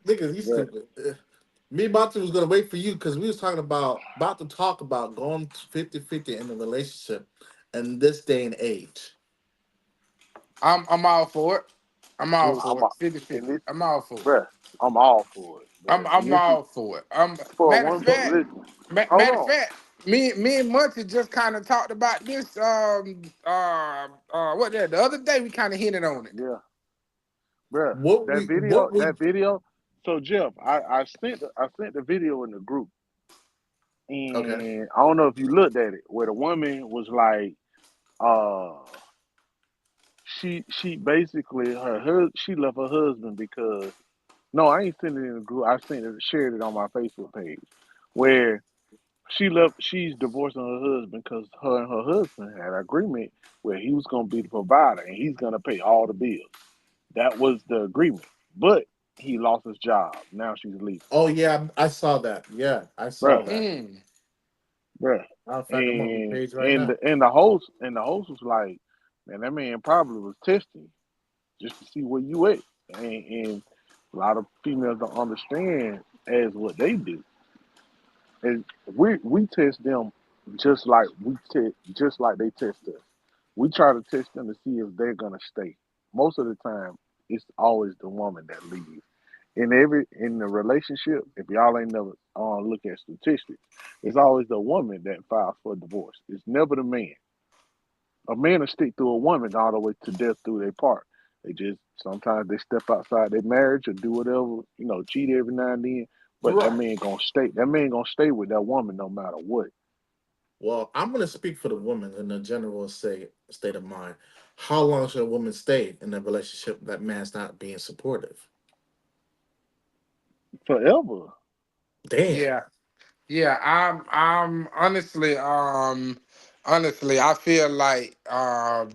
niggas, you Bruh. stupid. Me and Monty was gonna wait for you because we was talking about to talk about going 50-50 in a relationship in this day and age. I'm all for it. I'm all Mm, for it. 50 and this, I'm all for it. bruh, I'm all for it, I'm bruh. And I'm this is all for it. for Matter of one. fact, Listen, hold matter of on, fact, me and Muncie just kind of talked about this. What the other day we kind of hinted on it. yeah, bruh. What That we video, what we that video. So Jeff, I sent the video in the group, okay. and I don't know if you looked at it, where the woman was like, uh, she basically she left her husband because no, I ain't sent it in the group. I sent it, shared it on my Facebook page, where she's divorcing her husband because her and her husband had an agreement where he was going to be the provider and he's going to pay all the bills. That was the agreement. But he lost his job. Now she's leaving. Oh yeah, I saw that. Yeah, I saw Bruh, that. Mm. bruh. Matter of fact, I'm on the And page right and now. the and the host and the host was like, man, that man probably was testing just to see where you at. And a lot of females don't understand as what they do. And we test them just like they test us. We try to test them to see if they're gonna stay. Most of the time, it's always the woman that leaves. In the relationship, if y'all ain't never look at statistics, it's always the woman that files for divorce. It's never the man. A man will stick to a woman all the way to death through their part. They just sometimes they step outside their marriage or do whatever, cheat every now and then. But that Right. man gonna stay. That man gonna stay with that woman no matter what. Well, I'm gonna speak for the woman in the general state of mind. How long should a woman stay in a relationship that man's not being supportive? Forever. Damn. Yeah. Yeah. I'm honestly, I feel like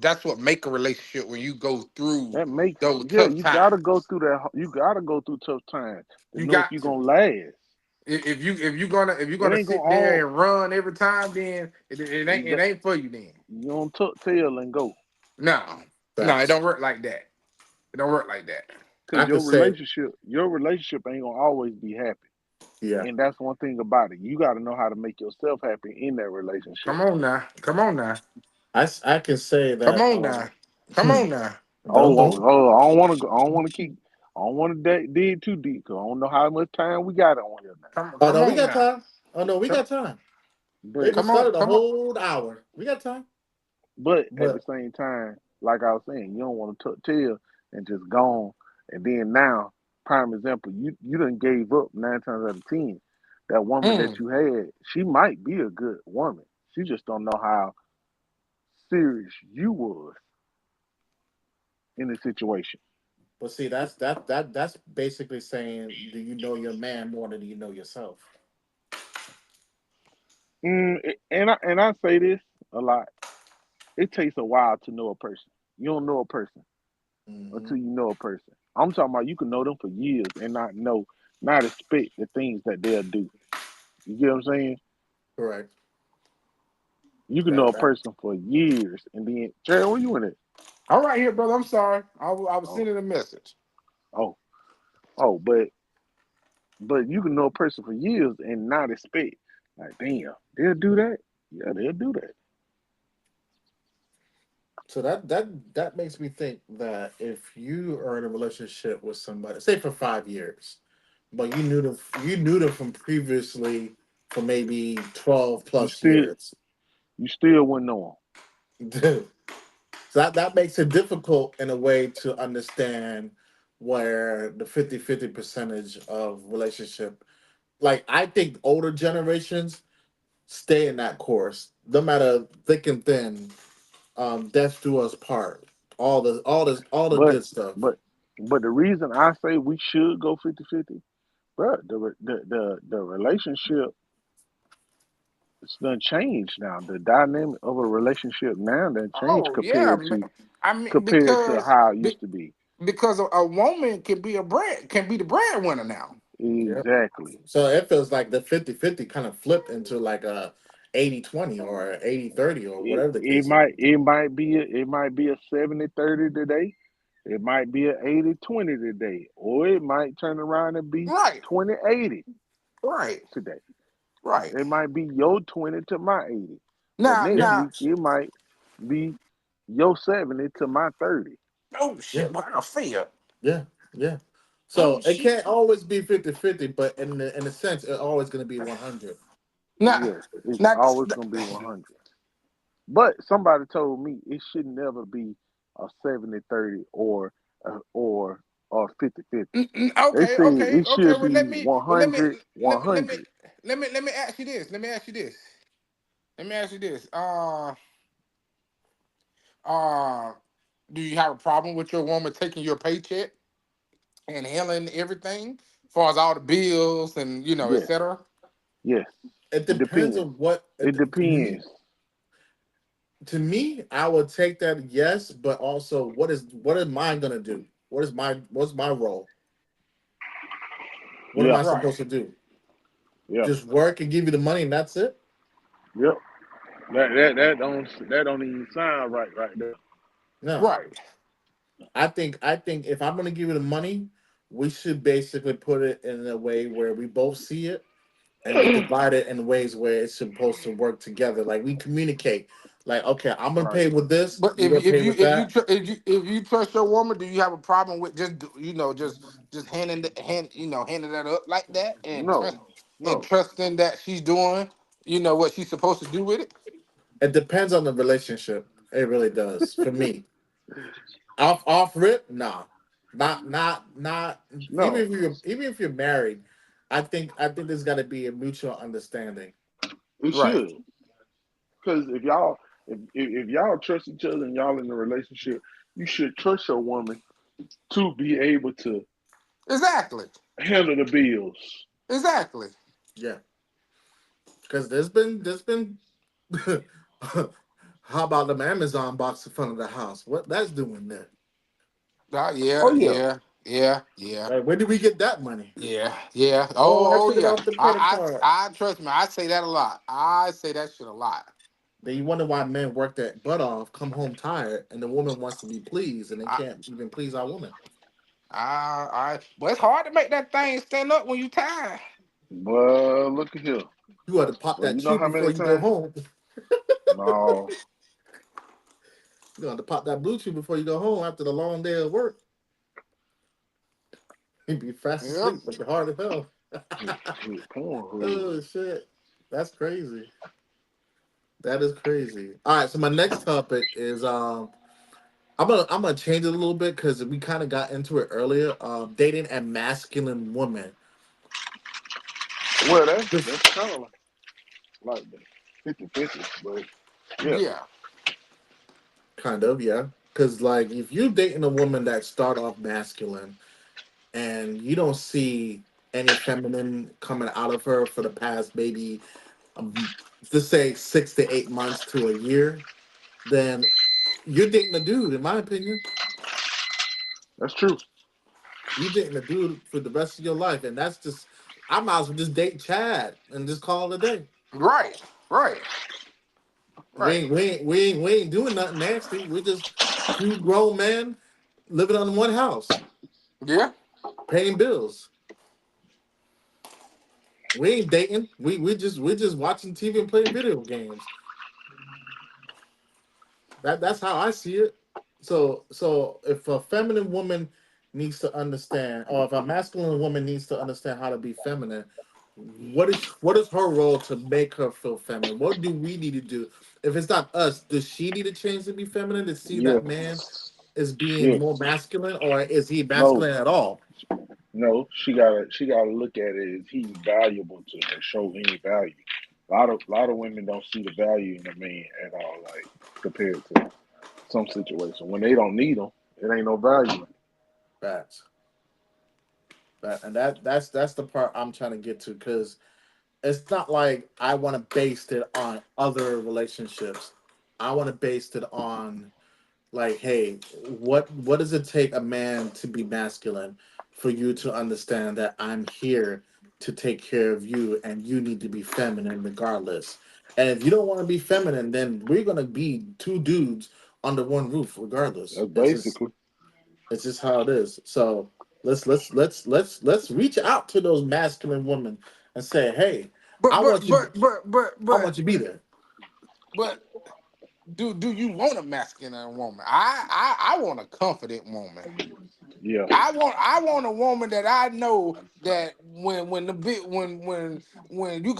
that's what make a relationship when you go through That makes those yeah. tough You gotta times. go through that. You gotta go through tough times to You know if got you're to. gonna last. If you're It gonna ain't gonna sit there all. and run every time, then it That, ain't for you then. you don't tuck tail and go No, no, it Facts. don't work like that. It don't work like that. because I could say, your relationship ain't gonna always be happy. yeah. And that's one thing about it. You got to know how to make yourself happy in that relationship. Come on now, come on now, I can say come that. on now, come on now. Don't don't. I don't want to go. I don't want to keep. I don't want to dig too deep because I don't know how much time we got on here now. Oh Come no, we on got now. time. Oh no, we Come got time. They But just come on, started a come on. whole hour. We got time. at the But same time, like I was saying, you don't want to tuck tail and just gone. And then now, prime example, you done gave up 9 times out of 10. That woman that Mm. you had, she might be a good woman. She just don't know how serious you was in the situation. see, that's basically saying, do you know your man more than you know yourself? And I say this a lot. It takes a while to know a person. You don't know a person Hmm. until you know a person. I'm talking about you can know them for years and not expect the things that they'll do. You get what I'm saying? Correct. You can know That a that. person for years and then, Jerry, where you in it? All right, here, brother. I'm sorry. I was Oh, sending a message. oh, oh, but you can know a person for years and not expect, like, damn, they'll do that. Yeah, they'll do that. So that makes me think that if you are in a relationship with somebody, say for 5 years, but you knew them from previously for maybe 12 You plus still years. you still wouldn't know So that makes it difficult in a way to understand where the 50-50 percentage of relationship, like I think older generations stay in that course no matter thick and thin. Death do us part, all the but good stuff. but but the reason I say we should go 50-50, bro, the relationship it's done changed now. The dynamic of a relationship now done changed Oh yeah, I mean compared to how it be- used to be. because a woman can be the breadwinner now. Yeah. Exactly. So it feels like the 50-50 kind of flipped into like a 80-20 or 80-30 or It whatever the it case may might be. it might be a 70-30 today, It might be an 80-20 today, or it might turn around and be Right, 20-80 right, today. right. It might be your 20 to my 80. The Now, next Yeah, now, week, it might be your 70 to my 30. oh yeah, shit, what I feel. yeah, yeah. Oh So it shit. can't always be 50-50, but in a sense, it's always going to be 100. Now, Yes, it's now, always going to be 100. But somebody told me it should never be a 70-30 or 50-50. They okay, say okay, it okay. should Well, be 100 100. let me ask you this. Let me ask you this. Let me ask you this. Uh, do you have a problem with your woman taking your paycheck and handling everything, as far as all the bills and Yes, etc.? yes. It It depends depends. on what. It depends. To me, I would take that yes, but also what is mine going to do? What's my role? What am Yeah, I Right, supposed to do? yeah, Just work and give you the money and that's it? yep. That don't even sound right there. No. right. I think if I'm gonna give you the money, we should basically put it in a way where we both see it and we divide it in ways where it's supposed to work together. Like we communicate. Like, okay, I'm gonna Right. pay with this, But you're gonna pay with that. if you trust your woman, do you have a problem with just just handing that up like that No, and no. trusting that she's doing what she's supposed to do with it? It depends on the relationship. It really does. For me. Off rip, nah. Not No, even if you're married, I think there's gotta be a mutual understanding. it Right. should. Because if y'all trust each other and y'all in a relationship, you should trust your woman to be able to Exactly. handle the bills. Exactly. Yeah. Because there's been how about the Amazon box in front of the house? What that's doing there? Yeah. Oh yeah. Yeah. Yeah. Yeah. Like, where did we get that money? Yeah. Yeah. Oh, I Oh. Oh. took it Yeah. off the credit card. I trust me. I say that a lot. I say that shit a lot. Then you wonder why men work their butt off, come home tired, and the woman wants to be pleased, and they I. can't even please our woman. But it's hard to make that thing stand up when you tired. Well, look at here. You got to pop Well, that you know chew how before many you go times? home. No, You got to pop that blue chew before you go home after the long day of work. You'd be fast Yep. asleep, but you're hard as hell. his Pornhub. Oh shit, that's crazy. That is crazy. All right, so my next topic is I'm gonna change it a little bit because we kind of got into it earlier. Dating a masculine woman. Well, that's This that's kind of like the 50-50, but yeah, Yeah. kind of, yeah. Because like if you're dating a woman that start off masculine and you don't see any feminine coming out of her for the past maybe um, let's say 6 to 8 months to a year, then you're dating a dude. In my opinion, that's true. you're dating a dude for the rest of your life, and that's just I might as well just date Chad and just call it a day. Right. Right. Right. We ain't doing nothing nasty. We're just two grown men living on one house, Yeah. paying bills. We ain't dating. We're just watching TV and playing video games. That's how I see it. So if a feminine woman needs to understand, or if a masculine woman needs to understand how to be feminine, what is her role to make her feel feminine? What do we need to do? If it's not us, does she need to change to be feminine to see that man Yes, is being more yes. masculine, or is he No, masculine at all? no. She gotta look at it as he's valuable to her. Show any value. A lot of women don't see the value in a man at all. Like compared to some situation when they don't need them, it ain't no value. That's that's the part I'm trying to get to because it's not like I want to base it on other relationships. I want to base it on like, hey, what does it take a man to be masculine for you to understand that I'm here to take care of you and you need to be feminine regardless. And if you don't want to be feminine, then we're gonna be two dudes under one roof regardless. That's It's just basically. It's just how it is. So let's reach out to those masculine women and say, hey, But I but want you. but but but I but want you to be there. but do you want a masculine woman? I want a confident woman. Yeah, I want a woman that I know that when the bit when you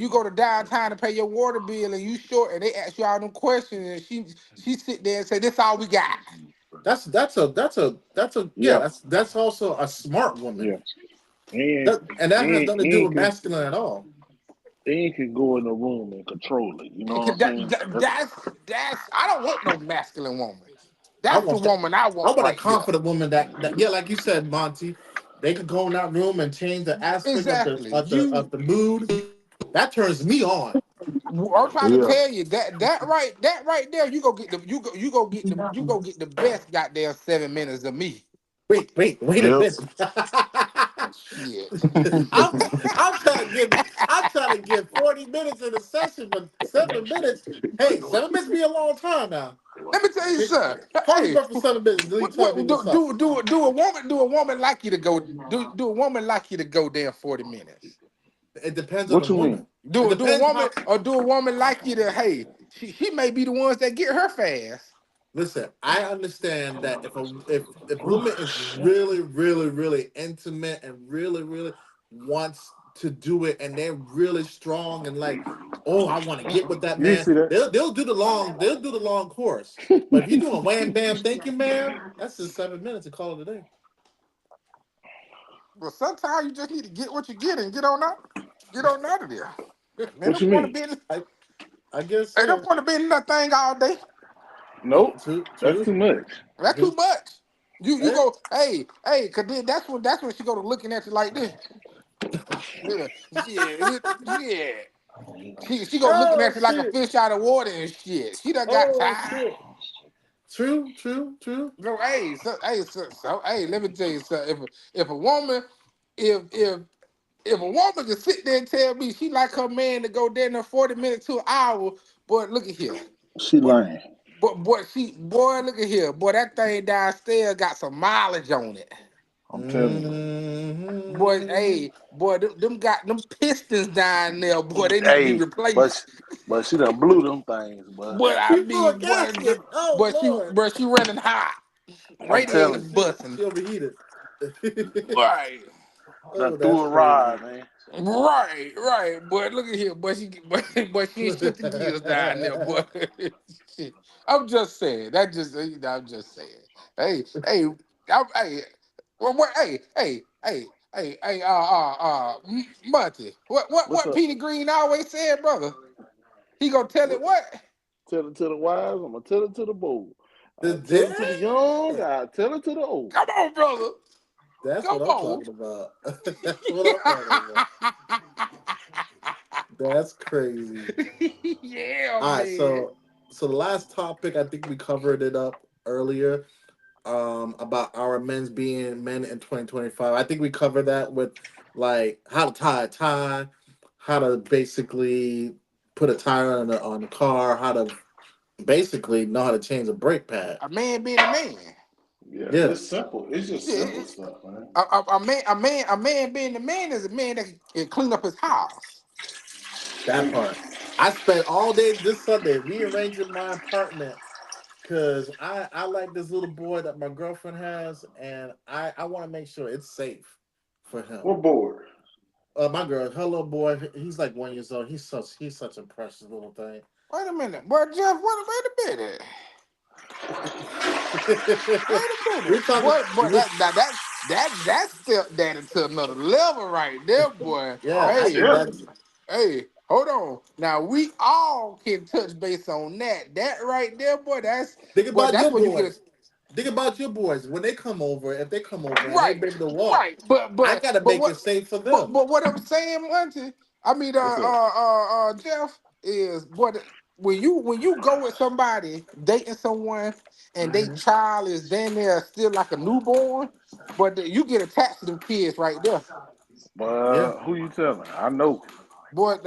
go to downtown to pay your water bill and you short and they ask you all them questions and she sit there and say this all we got. That's a yeah. yeah, That's also a smart yeah. woman. And And that has and nothing to do and with can masculine at all. and can go in the room and control it. You know what I'm That, saying? that, that's I don't want no masculine woman. I That's the want that. woman I I want want a right there. confident woman that yeah, like you said, Monty, they could go in that room and change the aspect of the Exactly. of the of the mood. That turns me on. I'm trying to Yeah. tell you that right there you go get the best goddamn 7 minutes of me. Wait a Yep. minute. Shit. I'm I'm trying to give I'm trying to give 40 minutes in a session, but 7 minutes. Hey, 7 minutes be a long time now. Let me tell you something. Hold your Hey, breath for 7 minutes. Then you tell me what's up. do a woman like you to go do a woman like you to go there 40 minutes? It depends on the What you mean? woman. It Do a depends woman how. or do a woman like you to hey she may be the ones that get her fast. Listen, I understand that if woman is really intimate and really wants to do it and they're really strong and like, oh, I want to get with that You man, see that? they'll do the long course. But if you're doing wham bam thank you, ma'am, that's just 7 minutes to call it a day. But sometimes you just need to get what you get and get on out. Get on out of there. Ain't no What you point of mean? being I guess ain't no so. point of being in that thing all day. Nope. That's True. too much. That's too much. You Eh? go, cause then that's when she go to looking at you like this. Yeah, yeah. She go looking Oh at you like a shit. fish out of water and shit. She done got Oh tired. shit. True. No, hey, let me tell you something. If a woman, if if a woman can sit there and tell me she like her man to go down there 40 minutes to an hour, boy, look at here. She Boy, lying. boy, look at here. Boy, that thing downstairs got some mileage on it. I'm telling you. Boy, Hmm. hey, boy, them got them pistons down there, boy, they need to be Hey, but replaced. but she done blew them things, but But I She blew a mean, gasket. Oh Lord. but she running hot. I'm Oh Radiators telling you. shit. busting. She overheated. Right. Done Oh, threw that's a rod, crazy. man. Right. Boy, look at here. But she ain't shifting gears down there, boy. Shit. I'm just saying. I'm just saying. Hey, hey, Monty. What's What up? Peter Green always said, brother? He gonna tell it What? what? Tell it to the wise. I'm gonna tell it to the bold. The I tell it to the young. damn. I tell it to the old. Come on, brother. That's Come what I'm on. talking about. That's what I'm talking about. That's crazy. Yeah, All right, man. so the last topic I think we covered it up earlier about our men's being men in 2025. I think we covered that with like how to tie a tie, how to basically put a tire on the car, how to basically know how to change a brake pad. A man being a man. Yeah, Yeah. it's simple. It's just Yeah, simple stuff, man. a man being a man is a man that can clean up his house. That part. I spent all day this Sunday rearranging my apartment because I like this little boy that my girlfriend has, and I want to make sure it's safe for him. What board? My girl, her little boy, he's like 1 year old. He's such a precious little thing. Wait a minute, boy, Jeff. Wait a minute. Wait a We're minute, talking. boy. That's stepdaddy to another level right there, boy. Yeah, I think Hey, that's Definitely. hold on. Now we all can touch base on that. That right there, boy. think about That's your where you get a boys. Think about your boys when they come over. If they come over and they right, bring the walk, right. I gotta But make what it safe for them. but what I'm saying, Monty, I mean, What's up? Jeff, is what when you go with somebody dating someone and they Mhm. child is then they're still like a newborn, but you get attached to them kids right there. Yeah, Who you telling? I know. Boy,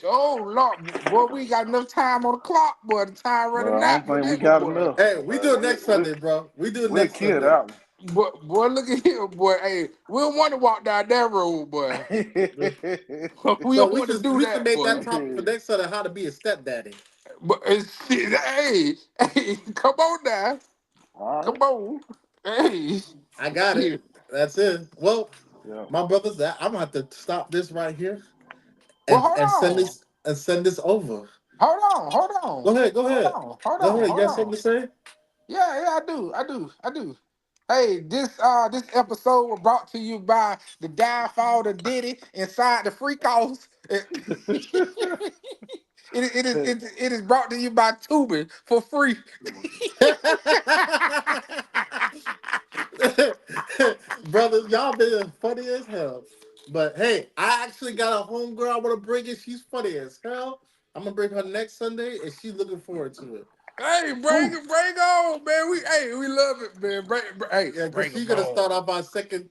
oh Lord, boy, we got enough time on the clock, boy. The time But running I don't out for think we this one, got boy. enough. Hey, we But do it next Sunday, bro. We do it we'll next kill Sunday. that one. Boy, look at here, boy. Hey, we don't want to walk down that road, boy. We So don't want to do we should that, make that boy. topic for next Sunday: how to be a stepdaddy. But shit, hey, come on now, All come right. on, hey, I got it. shit. That's it. Well, Yeah. my brothers, I'm gonna have to stop this right here Well, and send this over. hold on, hold on, Go ahead. Go hold ahead. on, hold Go on, ahead. You hold got something on. to say? Yeah, I do, I do. Hey, this episode was brought to you by the downfall of Diddy inside the freak house. It is brought to you by Tubin for free. Brothers, y'all been funny as hell. But hey, I actually got a homegirl I want to bring in. She's funny as hell. I'm gonna bring her next Sunday, and she's looking forward to it. Hey, Whew. bring on, man. We love it, man. Yeah, because Bring she's 'em gonna start on. off our second